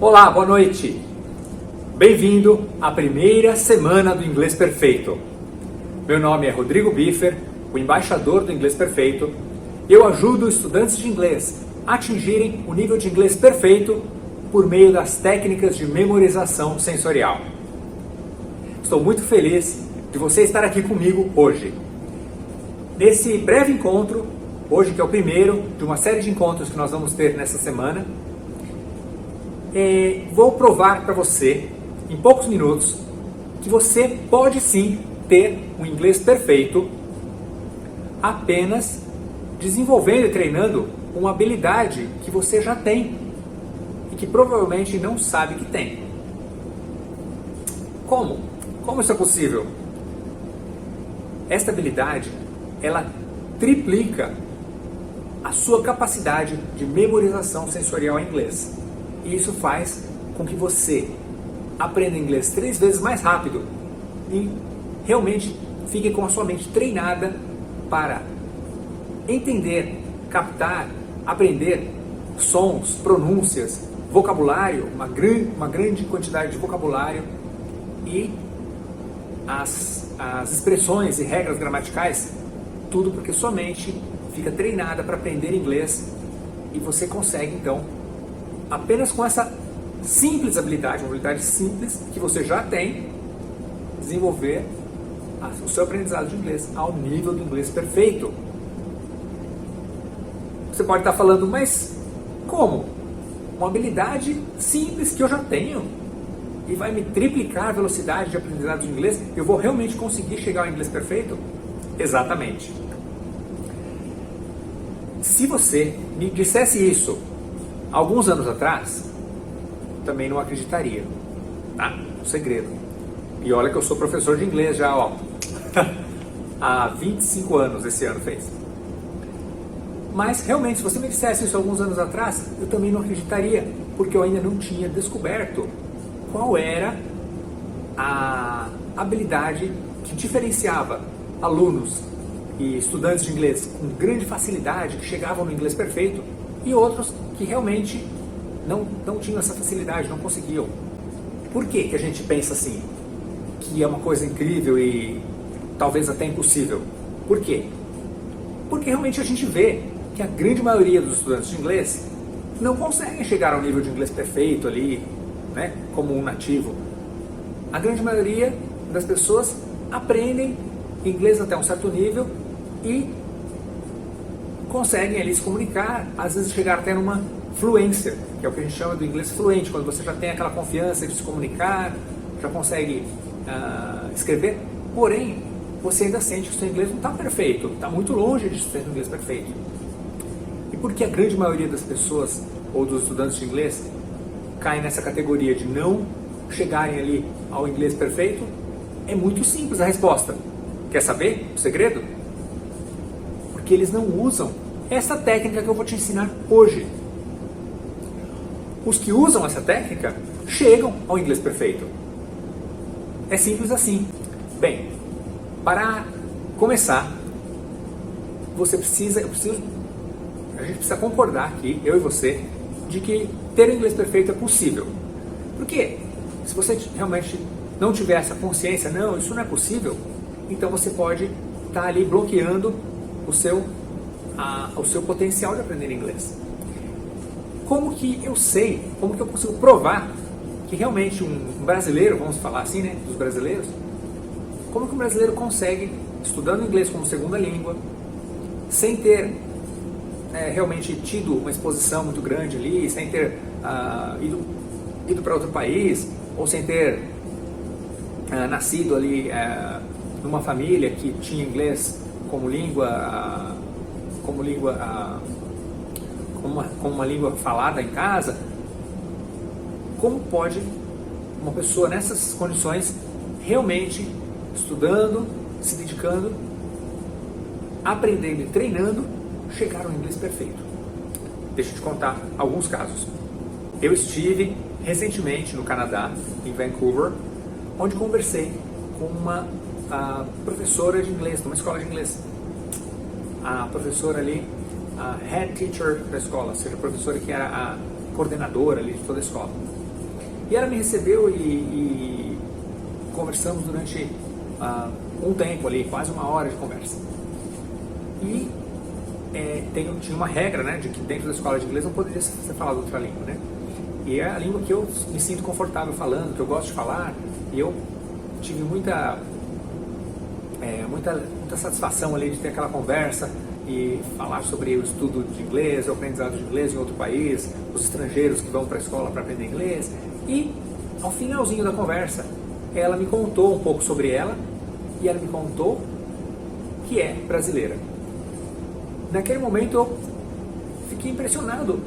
Olá, boa noite! Bem-vindo à primeira semana do Inglês Perfeito. Meu nome é Rodrigo Biffer, o embaixador do Inglês Perfeito. Eu ajudo estudantes de inglês a atingirem o nível de inglês perfeito por meio das técnicas de memorização sensorial. Estou muito feliz de você estar aqui comigo hoje. Nesse breve encontro, hoje que é o primeiro de uma série de encontros que nós vamos ter nessa semana, vou provar para você, em poucos minutos, que você pode sim ter um inglês perfeito apenas desenvolvendo e treinando uma habilidade que você já tem e que provavelmente não sabe que tem. Como? Como isso é possível? Esta habilidade, ela triplica a sua capacidade de memorização sensorial em inglês. E isso faz com que você aprenda inglês 3 vezes mais rápido e realmente fique com a sua mente treinada para entender, captar, aprender sons, pronúncias, vocabulário, uma grande quantidade de vocabulário e as expressões e regras gramaticais, tudo porque sua mente fica treinada para aprender inglês e você consegue então, apenas com essa simples habilidade, uma habilidade simples que você já tem, desenvolver o seu aprendizado de inglês ao nível do inglês perfeito. Você pode estar falando, mas como? Uma habilidade simples que eu já tenho e vai me triplicar a velocidade de aprendizado de inglês? Eu vou realmente conseguir chegar ao inglês perfeito? Exatamente. Se você me dissesse isso alguns anos atrás, também não acreditaria. Tá? Um segredo. E olha que eu sou professor de inglês já, ó. Há 25 anos esse ano fez. Mas realmente, se você me dissesse isso alguns anos atrás, eu também não acreditaria, porque eu ainda não tinha descoberto qual era a habilidade que diferenciava alunos e estudantes de inglês com grande facilidade, que chegavam no inglês perfeito, e outros que realmente não tinham essa facilidade, não conseguiam. Por que que a gente pensa assim? Que é uma coisa incrível e talvez até impossível. Por quê? Porque realmente a gente vê que a grande maioria dos estudantes de inglês não conseguem chegar ao nível de inglês perfeito ali, né, como um nativo. A grande maioria das pessoas aprendem inglês até um certo nível e conseguem ali se comunicar, às vezes chegar até numa fluência, que é o que a gente chama do inglês fluente, quando você já tem aquela confiança de se comunicar, já consegue escrever, porém, você ainda sente que o seu inglês não está perfeito, está muito longe de ser um inglês perfeito. E por que a grande maioria das pessoas, ou dos estudantes de inglês, caem nessa categoria de não chegarem ali ao inglês perfeito? É muito simples a resposta. Quer saber o segredo? Porque eles não usam essa técnica que eu vou te ensinar hoje. Os que usam essa técnica chegam ao inglês perfeito. É simples assim. Bem, para começar, a gente precisa concordar aqui, eu e você, de que ter o inglês perfeito é possível. Porque se você realmente não tiver essa consciência, não, isso não é possível, então você pode estar ali bloqueando o seu potencial de aprender inglês. Como que eu sei, como que eu consigo provar que realmente um brasileiro, vamos falar assim, né, dos brasileiros, como que um brasileiro consegue, estudando inglês como segunda língua, sem ter realmente tido uma exposição muito grande ali, sem ter ido para outro país, ou sem ter nascido ali numa família que tinha inglês como uma língua falada em casa, como pode uma pessoa nessas condições realmente estudando, se dedicando, aprendendo e treinando, chegar ao inglês perfeito? Deixa eu te contar alguns casos. Eu estive recentemente no Canadá, em Vancouver, onde conversei com uma professora de inglês, numa escola de inglês. A professora ali, a head teacher da escola, ou seja, a professora que era a coordenadora ali de toda a escola. E ela me recebeu e conversamos durante um tempo ali, quase uma hora de conversa. E tinha uma regra, né, de que dentro da escola de inglês não poderia ser falado outra língua, né? E é a língua que eu me sinto confortável falando, que eu gosto de falar, e eu tive muita satisfação ali de ter aquela conversa e falar sobre o estudo de inglês, o aprendizado de inglês em outro país, os estrangeiros que vão para a escola para aprender inglês. E ao finalzinho da conversa, ela me contou um pouco sobre ela e ela me contou que é brasileira. Naquele momento eu fiquei impressionado.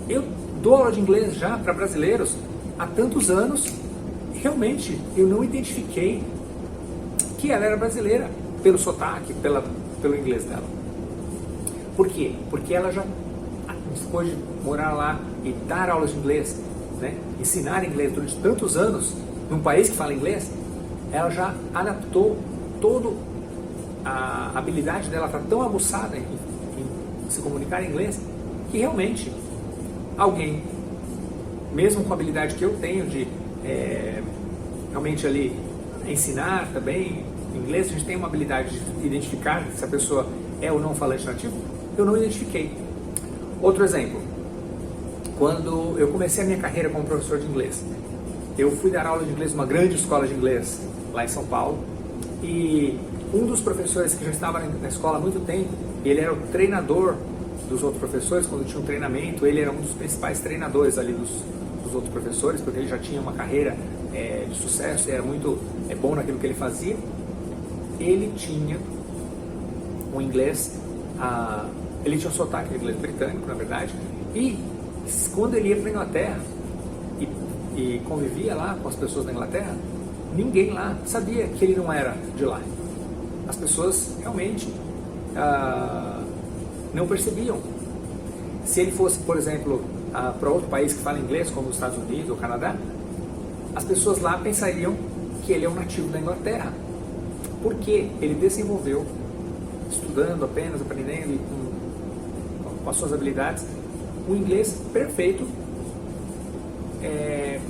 Eu dou aula de inglês já para brasileiros há tantos anos, realmente eu não identifiquei que ela era brasileira pelo sotaque, pelo inglês dela. Por quê? Porque ela já, depois de morar lá e dar aulas de inglês, né, ensinar inglês durante tantos anos, num país que fala inglês, ela já adaptou toda a habilidade dela, está tão aguçada em se comunicar em inglês, que realmente alguém, mesmo com a habilidade que eu tenho de realmente ali ensinar também inglês, a gente tem uma habilidade de identificar se a pessoa é ou não falante nativo, eu não identifiquei. Outro exemplo, quando eu comecei a minha carreira como professor de inglês, eu fui dar aula de inglês numa grande escola de inglês lá em São Paulo, e um dos professores que já estava na escola há muito tempo, ele era o treinador dos outros professores. Quando tinha um treinamento, ele era um dos principais treinadores ali dos outros professores, porque ele já tinha uma carreira de sucesso, era muito bom naquilo que ele fazia. Ele tinha um inglês, ele tinha um sotaque de inglês britânico, na verdade, e quando ele ia para a Inglaterra e convivia lá com as pessoas da Inglaterra, ninguém lá sabia que ele não era de lá. As pessoas realmente não percebiam. Se ele fosse, por exemplo, para outro país que fala inglês, como os Estados Unidos ou Canadá, as pessoas lá pensariam que ele é um nativo da Inglaterra, porque ele desenvolveu, estudando apenas, aprendendo e com as suas habilidades, um inglês perfeito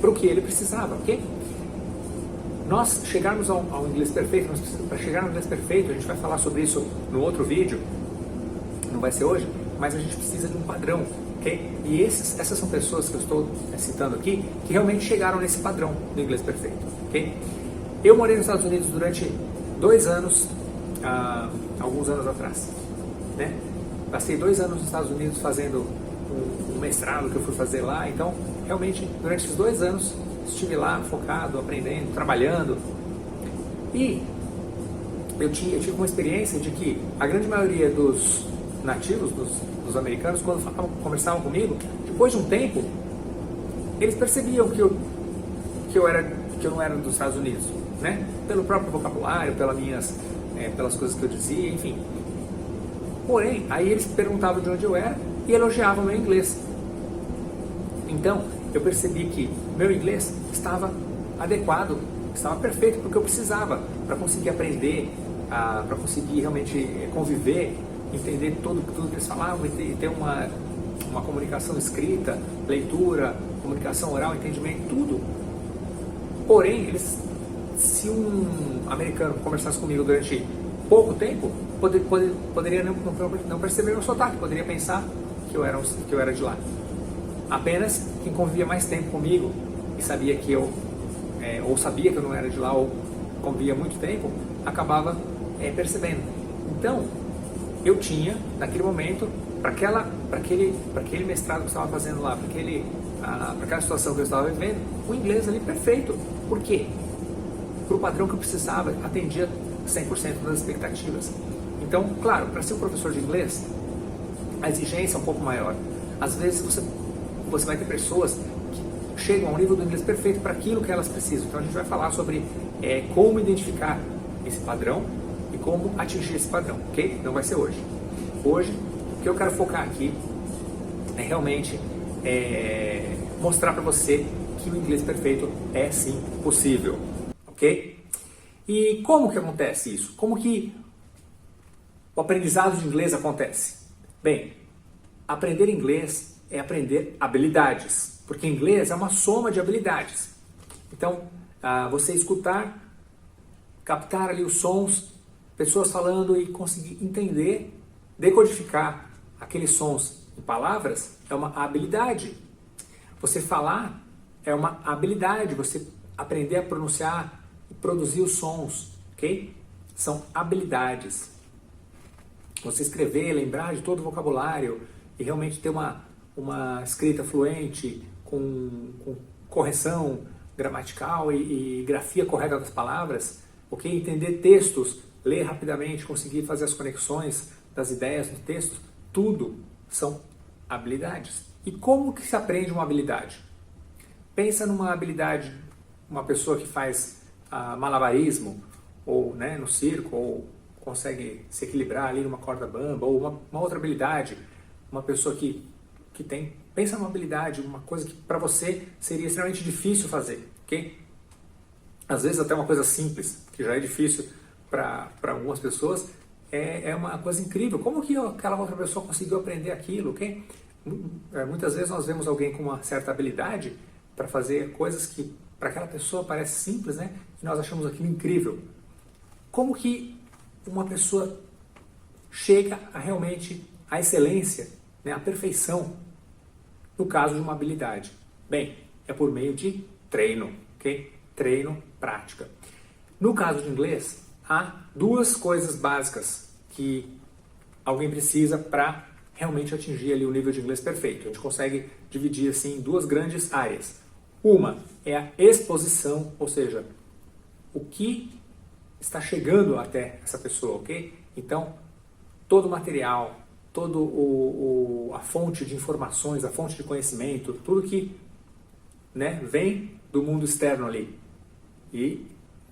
para o que ele precisava, ok? Nós chegarmos ao inglês perfeito, para chegar no inglês perfeito, a gente vai falar sobre isso no outro vídeo, não vai ser hoje, mas a gente precisa de um padrão, ok? E essas são pessoas que eu estou citando aqui, que realmente chegaram nesse padrão do inglês perfeito, ok? Eu morei nos Estados Unidos durante 2 anos, alguns anos atrás, né? Passei 2 anos nos Estados Unidos fazendo um mestrado que eu fui fazer lá, então realmente durante esses 2 anos estive lá focado, aprendendo, trabalhando, e eu tive uma experiência de que a grande maioria dos nativos, dos americanos, quando conversavam comigo, depois de um tempo, eles percebiam que eu não era dos Estados Unidos, né? Pelo próprio vocabulário, pelas coisas que eu dizia, enfim. Porém, aí eles perguntavam de onde eu era e elogiavam meu inglês. Então, eu percebi que meu inglês estava adequado, estava perfeito para o que eu precisava, para conseguir aprender, para conseguir realmente conviver, entender tudo que eles falavam e ter uma comunicação escrita, leitura, comunicação oral, entendimento, tudo. Porém, se um americano conversasse comigo durante pouco tempo, poderia não perceber meu sotaque, poderia pensar que eu era de lá. Apenas quem convivia mais tempo comigo e sabia que ou sabia que eu não era de lá, ou convivia muito tempo, acabava percebendo. Então, eu tinha, naquele momento, para aquele mestrado que eu estava fazendo lá, para aquela situação que eu estava vivendo, o inglês ali perfeito. Por quê? Para o padrão que eu precisava, atendia 100% das expectativas. Então, claro, para ser um professor de inglês, a exigência é um pouco maior. Às vezes você vai ter pessoas que chegam ao nível do inglês perfeito para aquilo que elas precisam. Então a gente vai falar sobre como identificar esse padrão e como atingir esse padrão, ok? Não vai ser hoje. Hoje, o que eu quero focar aqui é realmente mostrar para você que o inglês perfeito é sim possível, ok? E como que acontece isso? Como que o aprendizado de inglês acontece? Bem, aprender inglês é aprender habilidades, Porque inglês é uma soma de habilidades. Então, você escutar, captar ali os sons, pessoas falando e conseguir entender, decodificar aqueles sons em palavras é uma habilidade. Você falar é uma habilidade, você aprender a pronunciar e produzir os sons, ok? São habilidades. Você escrever, lembrar de todo o vocabulário e realmente ter uma escrita fluente, com correção gramatical e grafia correta das palavras, ok? Entender textos, ler rapidamente, conseguir fazer as conexões das ideias do texto, tudo são habilidades. E como que se aprende uma habilidade? Pensa numa habilidade, uma pessoa que faz malabarismo, ou no circo, ou consegue se equilibrar ali numa corda bamba, ou uma outra habilidade, uma pessoa que tem, pensa numa habilidade, uma coisa que para você seria extremamente difícil fazer, ok? Às vezes até uma coisa simples, que já é difícil para algumas pessoas, é uma coisa incrível. Como que aquela outra pessoa conseguiu aprender aquilo, ok? Muitas vezes nós vemos alguém com uma certa habilidade para fazer coisas que para aquela pessoa parece simples, né? E nós achamos aquilo incrível. Como que uma pessoa chega realmente à excelência, né, à perfeição, no caso de uma habilidade? Bem, é por meio de treino, ok? Treino, prática. No caso de inglês, há duas coisas básicas que alguém precisa para realmente atingir ali o nível de inglês perfeito. A gente consegue dividir assim em duas grandes áreas. Uma é a exposição, ou seja, o que está chegando até essa pessoa, ok? Então, todo o material, a fonte de informações, a fonte de conhecimento, tudo que vem do mundo externo ali. E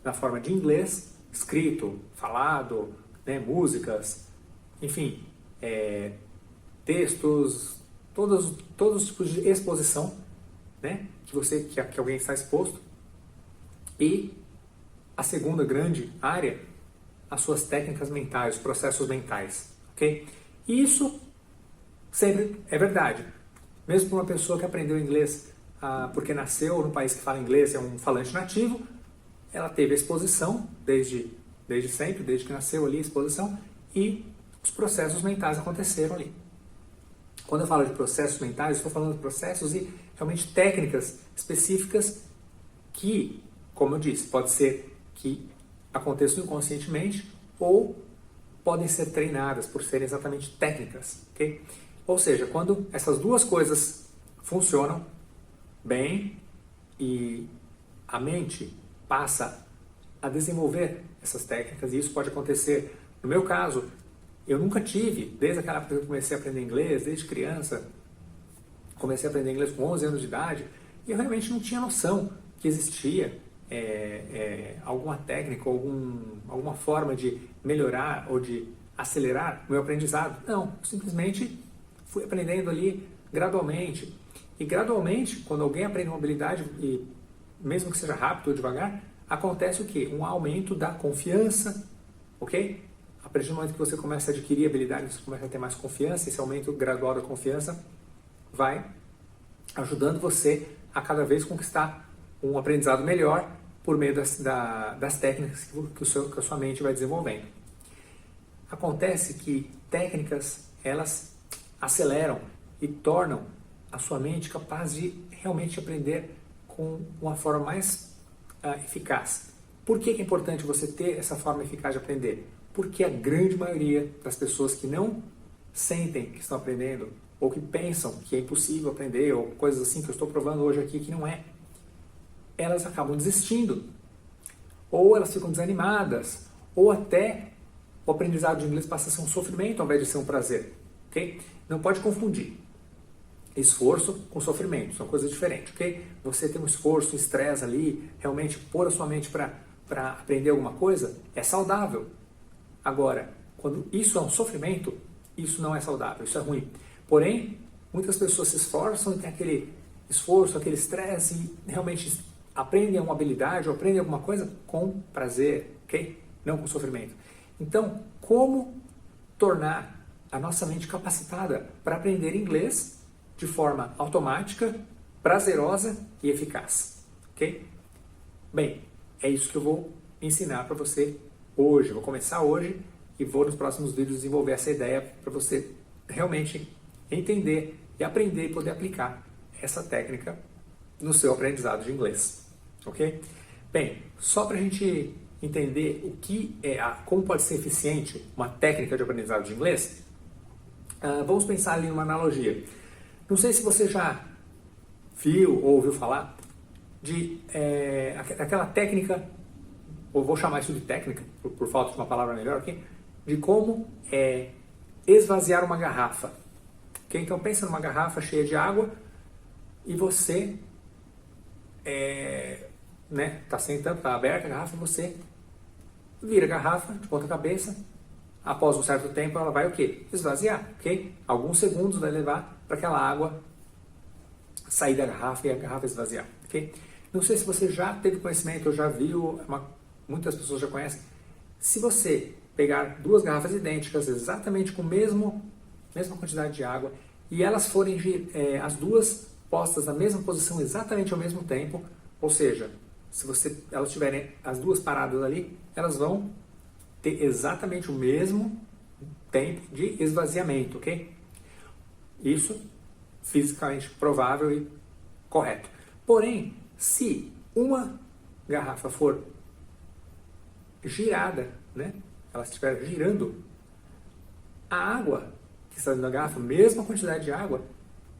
na forma de inglês, escrito, falado, músicas, enfim, textos, todos os tipos de exposição, que alguém está exposto. E a segunda grande área, as suas técnicas mentais, os processos mentais, ok? E isso sempre é verdade. Mesmo para uma pessoa que aprendeu inglês porque nasceu no país que fala inglês, é um falante nativo, ela teve a exposição desde sempre, desde que nasceu ali a exposição, e os processos mentais aconteceram ali. Quando eu falo de processos mentais, eu estou falando de processos e realmente técnicas específicas que, como eu disse, pode ser que aconteçam inconscientemente ou podem ser treinadas por serem exatamente técnicas, ok? Ou seja, quando essas duas coisas funcionam bem e a mente passa a desenvolver essas técnicas, e isso pode acontecer. No meu caso, eu nunca tive, desde aquela época que eu comecei a aprender inglês, desde criança, comecei a aprender inglês com 11 anos de idade, e eu realmente não tinha noção que existia alguma técnica, alguma forma de melhorar ou de acelerar o meu aprendizado. Não, simplesmente fui aprendendo ali gradualmente. E gradualmente, quando alguém aprende uma habilidade, e mesmo que seja rápido ou devagar, acontece o quê? Um aumento da confiança, ok? A partir do momento que você começa a adquirir habilidades, você começa a ter mais confiança, esse aumento gradual da confiança vai ajudando você a cada vez conquistar um aprendizado melhor por meio das técnicas que a sua mente vai desenvolvendo. Acontece que técnicas, elas aceleram e tornam a sua mente capaz de realmente aprender com uma forma mais eficaz. Por que é importante você ter essa forma eficaz de aprender? Porque a grande maioria das pessoas que não sentem que estão aprendendo, ou que pensam que é impossível aprender, ou coisas assim que eu estou provando hoje aqui que não é, elas acabam desistindo, ou elas ficam desanimadas, ou até o aprendizado de inglês passa a ser um sofrimento ao invés de ser um prazer, ok? Não pode confundir esforço com sofrimento, são coisas diferentes, ok? Você tem um esforço, um estresse ali, realmente pôr a sua mente para aprender alguma coisa, é saudável. Agora, quando isso é um sofrimento, isso não é saudável, isso é ruim. Porém, muitas pessoas se esforçam e têm aquele esforço, aquele estresse e realmente aprendem uma habilidade ou aprendem alguma coisa com prazer, ok? Não com sofrimento. Então, como tornar a nossa mente capacitada para aprender inglês de forma automática, prazerosa e eficaz, ok? Bem, é isso que eu vou ensinar para você hoje. Vou começar hoje e vou nos próximos vídeos desenvolver essa ideia para você realmente entender e aprender e poder aplicar essa técnica no seu aprendizado de inglês, ok? Bem, só para a gente entender o que como pode ser eficiente uma técnica de aprendizado de inglês, vamos pensar ali numa analogia. Não sei se você já viu ou ouviu falar de aquela técnica, ou vou chamar isso de técnica, por falta de uma palavra melhor aqui, de como esvaziar uma garrafa. Okay? Então pensa numa garrafa cheia de água e você tá sem tampa, tá aberta a garrafa, você vira a garrafa de ponta cabeça. Após um certo tempo ela vai o quê? Esvaziar, ok? Alguns segundos vai levar para aquela água sair da garrafa e a garrafa esvaziar, ok? Não sei se você já teve conhecimento ou já viu, muitas pessoas já conhecem. Se você pegar duas garrafas idênticas, exatamente com a mesma quantidade de água, e elas forem as duas postas na mesma posição exatamente ao mesmo tempo, ou seja, se elas tiverem as duas paradas ali, elas vão ter exatamente o mesmo tempo de esvaziamento, ok? Isso fisicamente provável e correto. Porém, se uma garrafa for girada, ela estiver girando, a água que está dentro da garrafa, mesma quantidade de água,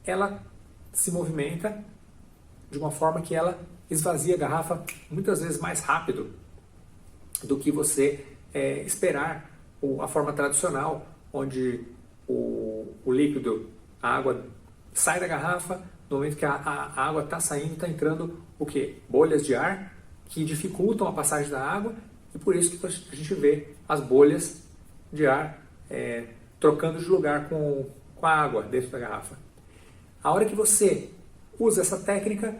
ela se movimenta de uma forma que ela esvazia a garrafa muitas vezes mais rápido do que você esperar a forma tradicional, onde o líquido, a água sai da garrafa, no momento que a água está saindo, está entrando o quê? Bolhas de ar que dificultam a passagem da água, e por isso que a gente vê as bolhas de ar trocando de lugar com a água dentro da garrafa. A hora que você usa essa técnica,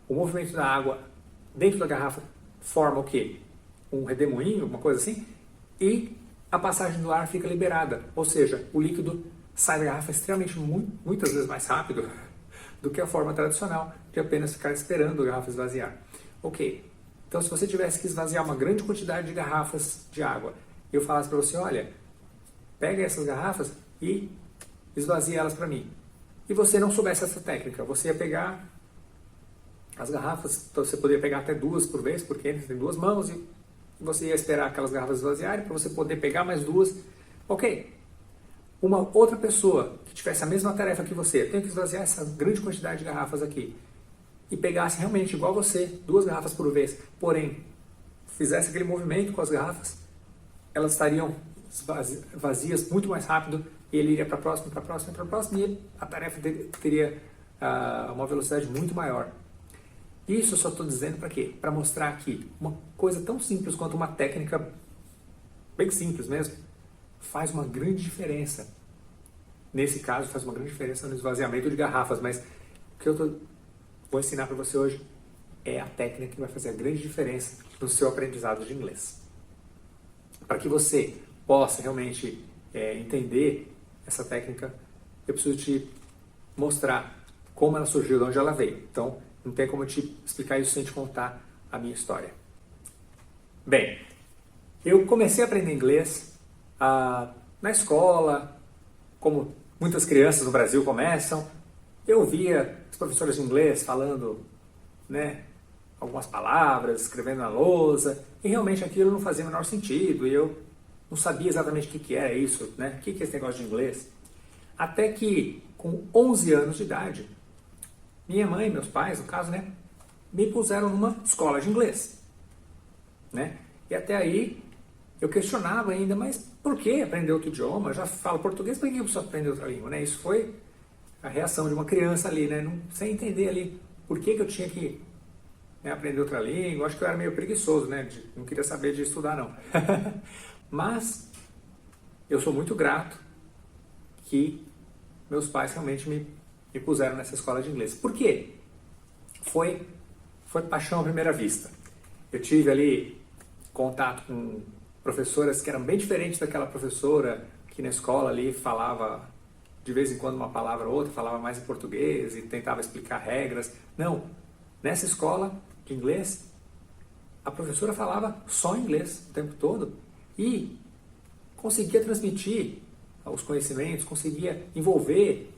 o movimento da água dentro da garrafa forma o quê? Um redemoinho, uma coisa assim, e a passagem do ar fica liberada, ou seja, o líquido sai da garrafa extremamente, muitas vezes mais rápido do que a forma tradicional de apenas ficar esperando a garrafa esvaziar. Ok, então se você tivesse que esvaziar uma grande quantidade de garrafas de água, eu falasse para você, olha, pega essas garrafas e esvazia elas para mim, e você não soubesse essa técnica, você ia pegar as garrafas, então você poderia pegar até duas por vez, porque você tem duas mãos, e você ia esperar aquelas garrafas esvaziarem para você poder pegar mais duas. Ok, uma outra pessoa que tivesse a mesma tarefa que você, tem que esvaziar essa grande quantidade de garrafas aqui, e pegasse realmente igual você, duas garrafas por vez, porém, fizesse aquele movimento com as garrafas, elas estariam vazias muito mais rápido, e ele iria para a próxima, para a próxima, para a próxima, e a tarefa teria uma velocidade muito maior. Isso eu só estou dizendo para quê? Para mostrar que uma coisa tão simples quanto uma técnica, bem simples mesmo, faz uma grande diferença. Nesse caso, faz uma grande diferença no esvaziamento de garrafas, mas o que eu vou ensinar para você hoje é a técnica que vai fazer a grande diferença no seu aprendizado de inglês. Para que você possa realmente entender essa técnica, eu preciso te mostrar como ela surgiu, de onde ela veio. Então, não tem como eu te explicar isso sem te contar a minha história. Bem, eu comecei a aprender inglês na escola, como muitas crianças no Brasil começam. Eu via os professores de inglês falando, algumas palavras, escrevendo na lousa, e realmente aquilo não fazia o menor sentido, e eu não sabia exatamente o que era isso, o que é esse negócio de inglês. Até que, com 11 anos de idade, minha mãe e meus pais, no caso, me puseram numa escola de inglês. E até aí eu questionava ainda, mas por que aprender outro idioma? Eu já falo português, por que eu preciso aprender outra língua? Isso foi a reação de uma criança ali, sem entender ali por que eu tinha que aprender outra língua. Acho que eu era meio preguiçoso, não queria saber de estudar não. Mas eu sou muito grato que meus pais realmente me puseram nessa escola de inglês. Por quê? Foi paixão à primeira vista. Eu tive ali contato com professoras que eram bem diferentes daquela professora que na escola ali falava de vez em quando uma palavra ou outra, falava mais em português e tentava explicar regras. Não, nessa escola de inglês, a professora falava só inglês o tempo todo e conseguia transmitir os conhecimentos, conseguia envolver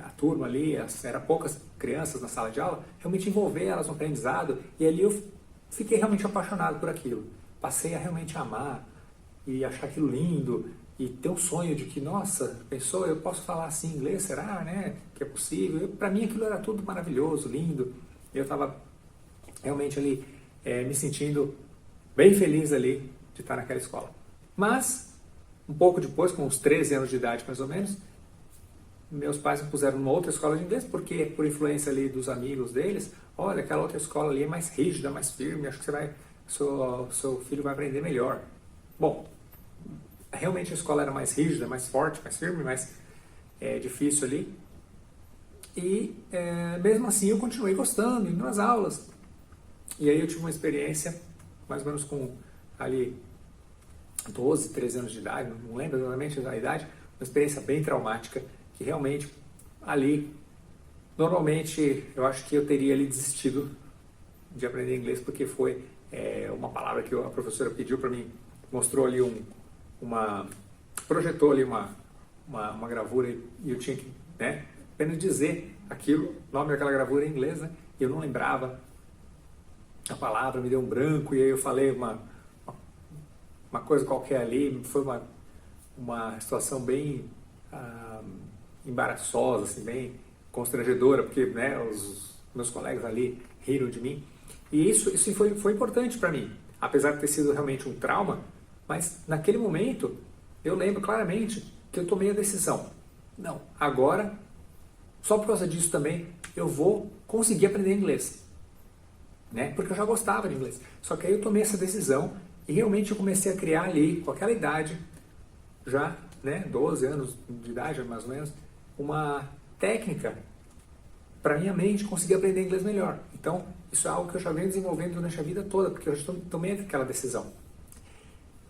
a turma ali, eram poucas crianças na sala de aula, realmente envolver elas no aprendizado, e ali eu fiquei realmente apaixonado por aquilo. Passei a realmente amar e achar aquilo lindo e ter um sonho de que, nossa, pensou, eu posso falar assim inglês, será, né, que é possível? Para mim aquilo era tudo maravilhoso, lindo, e eu estava realmente ali me sentindo bem feliz ali de estar naquela escola. Mas, um pouco depois, com uns 13 anos de idade mais ou menos, meus pais me puseram numa outra escola de inglês, porque por influência ali dos amigos deles, olha, aquela outra escola ali é mais rígida, mais firme, acho que seu filho vai aprender melhor. Bom, realmente a escola era mais rígida, mais forte, mais firme, mais difícil ali. E mesmo assim eu continuei gostando, indo nas aulas. E aí eu tive uma experiência, mais ou menos com ali 12, 13 anos de idade, não lembro exatamente a idade, uma experiência bem traumática, que realmente ali, normalmente eu acho que eu teria ali desistido de aprender inglês, porque foi uma palavra que a professora pediu para mim, mostrou ali projetou ali uma gravura e eu tinha que apenas dizer aquilo, o nome daquela gravura em inglês, né? E eu não lembrava a palavra, me deu um branco e aí eu falei uma coisa qualquer ali, foi uma situação bem embaraçosa, assim, bem constrangedora, porque os meus colegas ali riram de mim. E isso foi importante para mim, apesar de ter sido realmente um trauma, mas naquele momento eu lembro claramente que eu tomei a decisão. Não, agora, só por causa disso também, eu vou conseguir aprender inglês. Né? Porque eu já gostava de inglês. Só que aí eu tomei essa decisão e realmente eu comecei a criar ali, com aquela idade, já 12 anos de idade mais ou menos, uma técnica para minha mente conseguir aprender inglês melhor. Então, isso é algo que eu já venho desenvolvendo durante a vida toda, porque eu já tomei aquela decisão.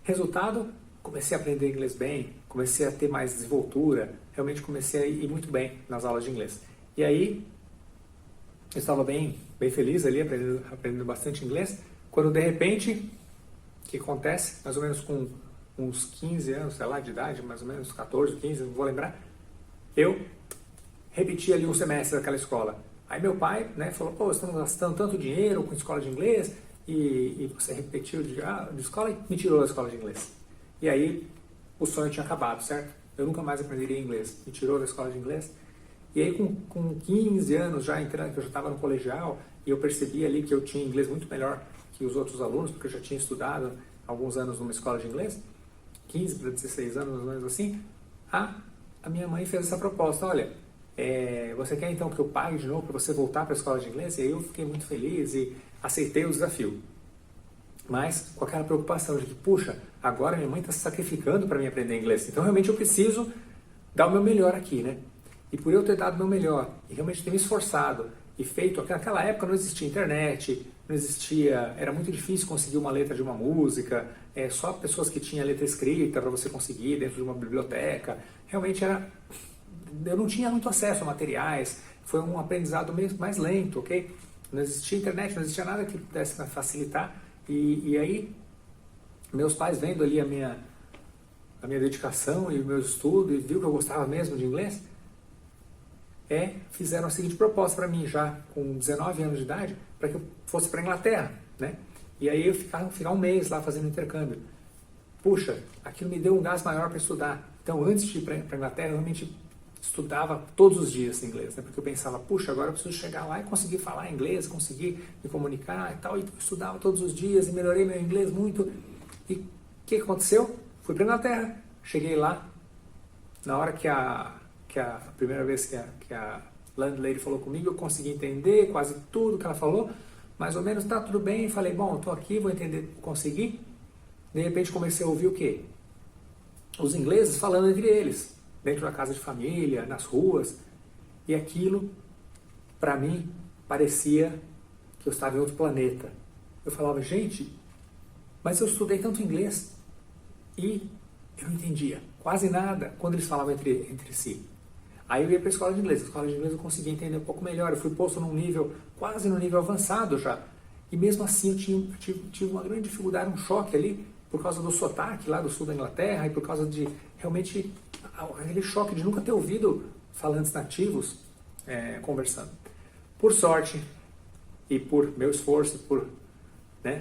Resultado, comecei a aprender inglês bem, comecei a ter mais desenvoltura, realmente comecei a ir muito bem nas aulas de inglês. E aí, eu estava bem feliz ali, aprendendo bastante inglês, quando de repente, o que acontece? Mais ou menos com uns 15 anos, sei lá, de idade, mais ou menos 14, 15, não vou lembrar, eu repeti ali um semestre daquela escola. Aí meu pai falou, pô, você está gastando tanto dinheiro com escola de inglês e você repetiu de escola e me tirou da escola de inglês. E aí o sonho tinha acabado, certo? Eu nunca mais aprenderia inglês. Me tirou da escola de inglês. E aí com 15 anos já entrando, que eu já estava no colegial, e eu percebi ali que eu tinha inglês muito melhor que os outros alunos, porque eu já tinha estudado alguns anos numa escola de inglês, 15 para 16 anos, mais ou menos assim, a minha mãe fez essa proposta, olha, você quer então que eu pague de novo para você voltar para a escola de inglês? E aí eu fiquei muito feliz e aceitei o desafio. Mas com aquela preocupação de que, puxa, agora minha mãe está se sacrificando para mim aprender inglês, então realmente eu preciso dar o meu melhor aqui, né? E por eu ter dado o meu melhor e realmente ter me esforçado e feito, naquela época não existia internet, não existia, era muito difícil conseguir uma letra de uma música, só pessoas que tinham a letra escrita para você conseguir dentro de uma biblioteca, realmente eu não tinha muito acesso a materiais, foi um aprendizado mais lento, ok? Não existia internet, não existia nada que pudesse facilitar, e aí meus pais vendo ali a minha dedicação e o meu estudo e viu que eu gostava mesmo de inglês, fizeram a seguinte proposta para mim, já com 19 anos de idade, para que eu fosse para a Inglaterra, né? E aí eu ficar um mês lá fazendo intercâmbio. Puxa, aquilo me deu um gás maior para estudar. Então, antes de ir para a Inglaterra, eu realmente estudava todos os dias inglês, né? Porque eu pensava, puxa, agora eu preciso chegar lá e conseguir falar inglês, conseguir me comunicar e tal. E eu estudava todos os dias e melhorei meu inglês muito. E o que aconteceu? Fui para a Inglaterra, cheguei lá, na hora que a primeira vez que a landlady falou comigo, eu consegui entender quase tudo que ela falou, mais ou menos, tá tudo bem, falei, bom, eu tô aqui, vou entender, consegui. De repente comecei a ouvir o quê? Os ingleses falando entre eles, dentro da casa de família, nas ruas, e aquilo, para mim, parecia que eu estava em outro planeta. Eu falava, gente, mas eu estudei tanto inglês, e eu não entendia quase nada quando eles falavam entre si. Aí eu ia para a escola de inglês. A escola de inglês eu conseguia entender um pouco melhor. Eu fui posto num nível, quase no nível avançado já. E mesmo assim eu tive uma grande dificuldade, um choque ali, por causa do sotaque lá do sul da Inglaterra e por causa de realmente aquele choque de nunca ter ouvido falantes nativos conversando. Por sorte e por meu esforço, por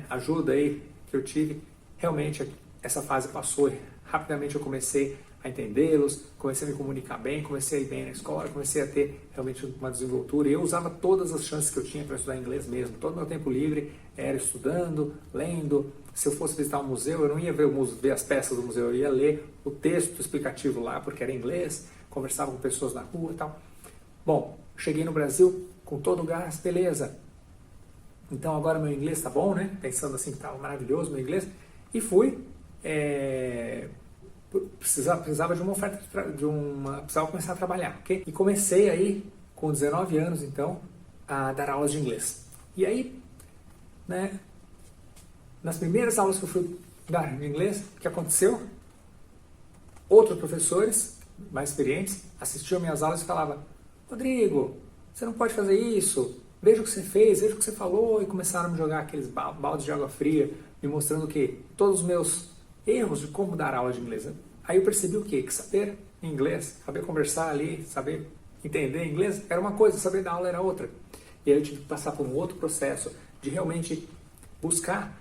ajuda aí que eu tive, realmente essa fase passou e rapidamente eu comecei a entendê-los, comecei a me comunicar bem, comecei a ir bem na escola, comecei a ter realmente uma desenvoltura e eu usava todas as chances que eu tinha para estudar inglês mesmo. Todo o meu tempo livre era estudando, lendo. Se eu fosse visitar um museu, eu não ia ver as peças do museu, eu ia ler o texto explicativo lá, porque era em inglês, conversava com pessoas na rua e tal. Bom, cheguei no Brasil com todo o gás, beleza. Então agora meu inglês tá bom, né? Pensando assim que estava maravilhoso meu inglês. E fui, precisava de uma oferta, precisava começar a trabalhar, ok? E comecei aí, com 19 anos então, a dar aulas de inglês. E aí, nas primeiras aulas que eu fui dar de inglês, o que aconteceu? Outros professores, mais experientes, assistiam minhas aulas e falavam: Rodrigo, você não pode fazer isso, veja o que você fez, veja o que você falou, e começaram a me jogar aqueles baldes de água fria, me mostrando que todos os meus erros de como dar aula de inglês. Aí eu percebi o quê? Que saber inglês, saber conversar ali, saber entender inglês era uma coisa, saber dar aula era outra. E aí eu tive que passar por um outro processo de realmente buscar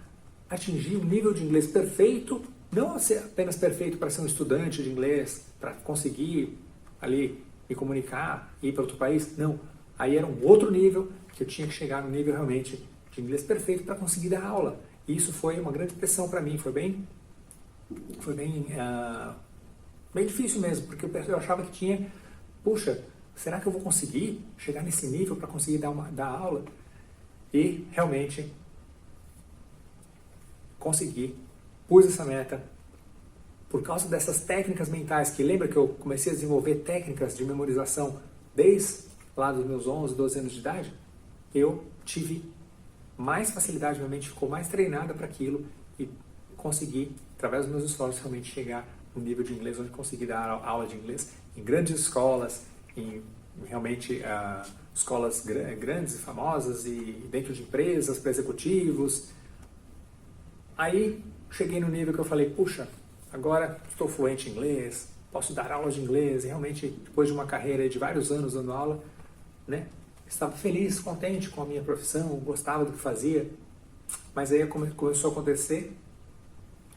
atingir um nível de inglês perfeito, não ser apenas perfeito para ser um estudante de inglês, para conseguir ali me comunicar, ir para outro país, não. Aí era um outro nível que eu tinha que chegar no nível realmente de inglês perfeito para conseguir dar aula. E isso foi uma grande pressão para mim, foi bem difícil mesmo, porque eu achava que tinha, puxa, será que eu vou conseguir chegar nesse nível para conseguir dar aula? E realmente consegui, pus essa meta. Por causa dessas técnicas mentais, que lembra que eu comecei a desenvolver técnicas de memorização desde lá dos meus 11, 12 anos de idade, eu tive mais facilidade, minha mente ficou mais treinada para aquilo e consegui, através dos meus esforços, realmente chegar no nível de inglês onde consegui dar aula de inglês em grandes escolas, em realmente escolas grandes e famosas e dentro de empresas, para executivos. Aí cheguei no nível que eu falei, puxa, agora estou fluente em inglês, posso dar aula de inglês, e realmente depois de uma carreira de vários anos dando aula, estava feliz, contente com a minha profissão, gostava do que fazia, mas aí começou a acontecer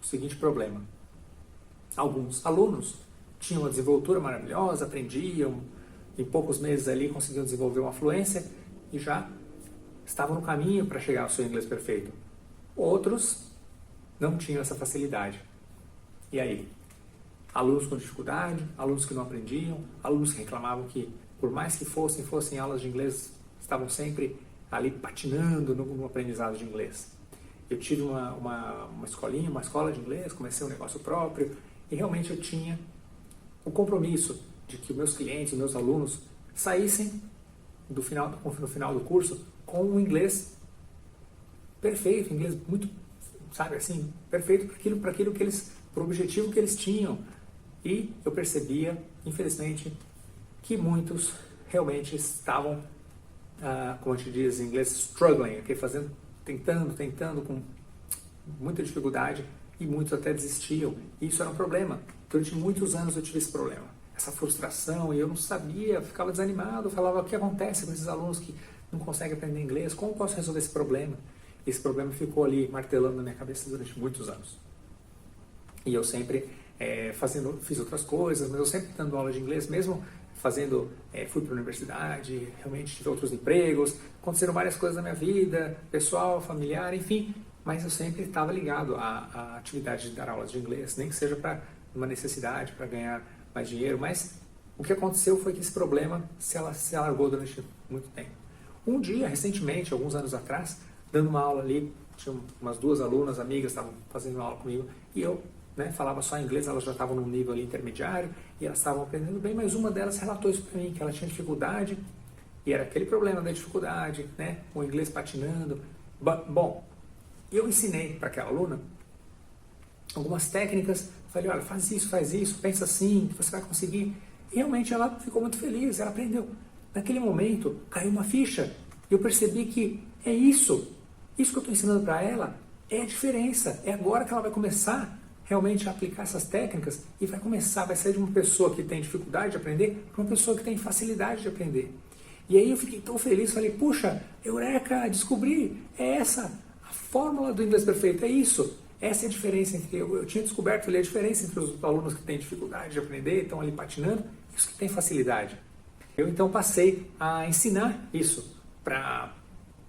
o seguinte problema. Alguns alunos tinham uma desenvoltura maravilhosa, aprendiam, em poucos meses ali conseguiam desenvolver uma fluência e já estavam no caminho para chegar ao seu inglês perfeito. Outros não tinham essa facilidade. E aí? Alunos com dificuldade, alunos que não aprendiam, alunos que reclamavam que, por mais que fossem aulas de inglês, estavam sempre ali patinando no aprendizado de inglês. Eu tive uma escolinha, uma escola de inglês, comecei um negócio próprio e realmente eu tinha o compromisso de que meus clientes, meus alunos saíssem no final do curso com um inglês perfeito, inglês muito, sabe assim, perfeito para aquilo que eles, para o objetivo que eles tinham. E eu percebia, infelizmente, que muitos realmente estavam, como a gente diz em inglês, struggling, okay? Tentando com muita dificuldade, e muitos até desistiam. E isso era um problema. Durante muitos anos eu tive esse problema, essa frustração, e eu não sabia, ficava desanimado, falava: o que acontece com esses alunos que não conseguem aprender inglês? Como posso resolver esse problema? Esse problema ficou ali martelando na minha cabeça durante muitos anos. E eu sempre fiz outras coisas, mas eu sempre dando aula de inglês, mesmo fui para a universidade, realmente tive outros empregos, aconteceram várias coisas na minha vida, pessoal, familiar, enfim, mas eu sempre estava ligado à atividade de dar aulas de inglês, nem que seja para uma necessidade, para ganhar mais dinheiro, mas o que aconteceu foi que esse problema se alargou durante muito tempo. Um dia, recentemente, alguns anos atrás, dando uma aula ali, tinha umas 2 alunas, amigas, estavam fazendo uma aula comigo, e eu falava só inglês, elas já estavam num nível ali intermediário, e elas estavam aprendendo bem, mas uma delas relatou isso para mim, que ela tinha dificuldade, e era aquele problema da dificuldade, o inglês patinando. Bom, eu ensinei para aquela aluna algumas técnicas, falei, olha, faz isso, pensa assim, que você vai conseguir. E realmente ela ficou muito feliz, ela aprendeu. Naquele momento, caiu uma ficha, e eu percebi que é isso que eu estou ensinando para ela, é a diferença, é agora que ela vai começar realmente a aplicar essas técnicas e vai sair de uma pessoa que tem dificuldade de aprender para uma pessoa que tem facilidade de aprender. E aí eu fiquei tão feliz, falei, puxa, eureka, descobri, é essa a fórmula do inglês perfeito, é isso. Essa é a diferença entre, eu tinha descoberto ali a diferença entre os alunos que têm dificuldade de aprender, estão ali patinando, e os que têm facilidade. Eu então passei a ensinar isso para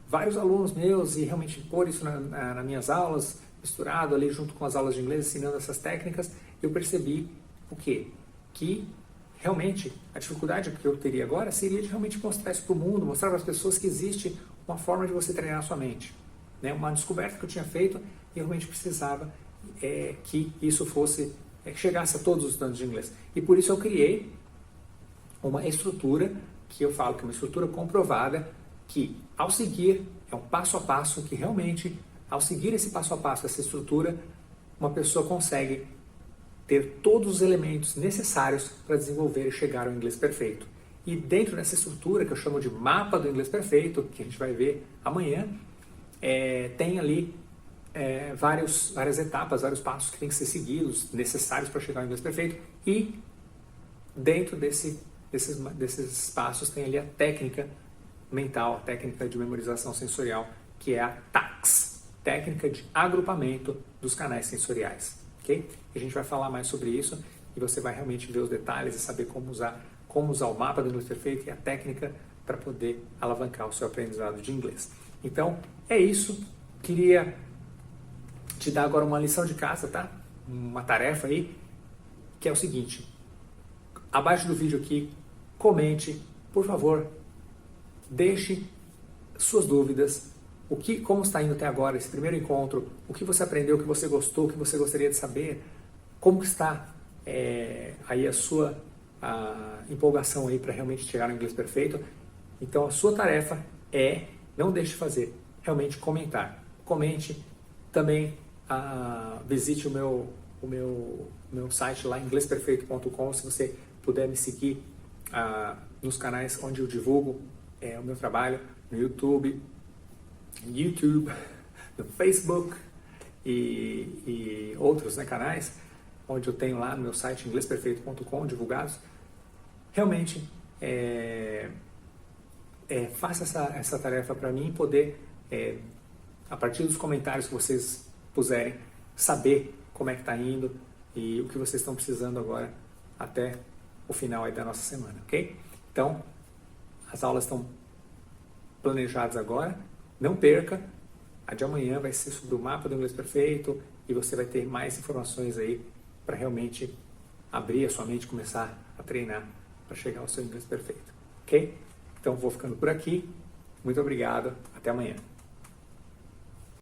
vários alunos meus e realmente pôr isso nas minhas aulas, misturado ali junto com as aulas de inglês, ensinando essas técnicas. Eu percebi o quê? Que realmente a dificuldade que eu teria agora seria de realmente mostrar isso para o mundo, mostrar para as pessoas que existe uma forma de você treinar a sua mente. Né? Uma descoberta que eu tinha feito e eu realmente precisava que isso fosse, que chegasse a todos os estudantes de inglês. E por isso eu criei uma estrutura que eu falo que é uma estrutura comprovada, que ao seguir, é um passo a passo, que realmente, ao seguir esse passo a passo, essa estrutura, uma pessoa consegue ter todos os elementos necessários para desenvolver e chegar ao inglês perfeito. E dentro dessa estrutura, que eu chamo de mapa do inglês perfeito, que a gente vai ver amanhã, tem ali várias etapas, vários passos que têm que ser seguidos, necessários para chegar ao inglês perfeito. E dentro desses passos tem ali a técnica mental, a técnica de memorização sensorial, que é a TACS, técnica de agrupamento dos canais sensoriais. Okay? A gente vai falar mais sobre isso e você vai realmente ver os detalhes e saber como usar o mapa do inglês perfeito e a técnica para poder alavancar o seu aprendizado de inglês. Então, é isso. Queria te dar agora uma lição de casa, tá? Uma tarefa aí, que é o seguinte. Abaixo do vídeo aqui, comente, por favor, deixe suas dúvidas, como está indo até agora esse primeiro encontro, o que você aprendeu, o que você gostou, o que você gostaria de saber, como está aí a sua empolgação aí para realmente chegar no inglês perfeito. Então a sua tarefa não deixe de fazer, realmente comentar. Comente também, visite o meu site lá, inglesperfeito.com, se você puder me seguir nos canais onde eu divulgo o meu trabalho, no YouTube, no Facebook e outros canais, onde eu tenho lá no meu site inglesperfeito.com divulgados. Realmente faça essa tarefa para mim poder, a partir dos comentários que vocês puserem, saber como é que está indo e o que vocês estão precisando agora até o final aí da nossa semana, ok? Então, as aulas estão planejadas agora. Não perca, a de amanhã vai ser sobre o mapa do inglês perfeito e você vai ter mais informações aí para realmente abrir a sua mente e começar a treinar para chegar ao seu inglês perfeito, ok? Então, vou ficando por aqui. Muito obrigado. Até amanhã.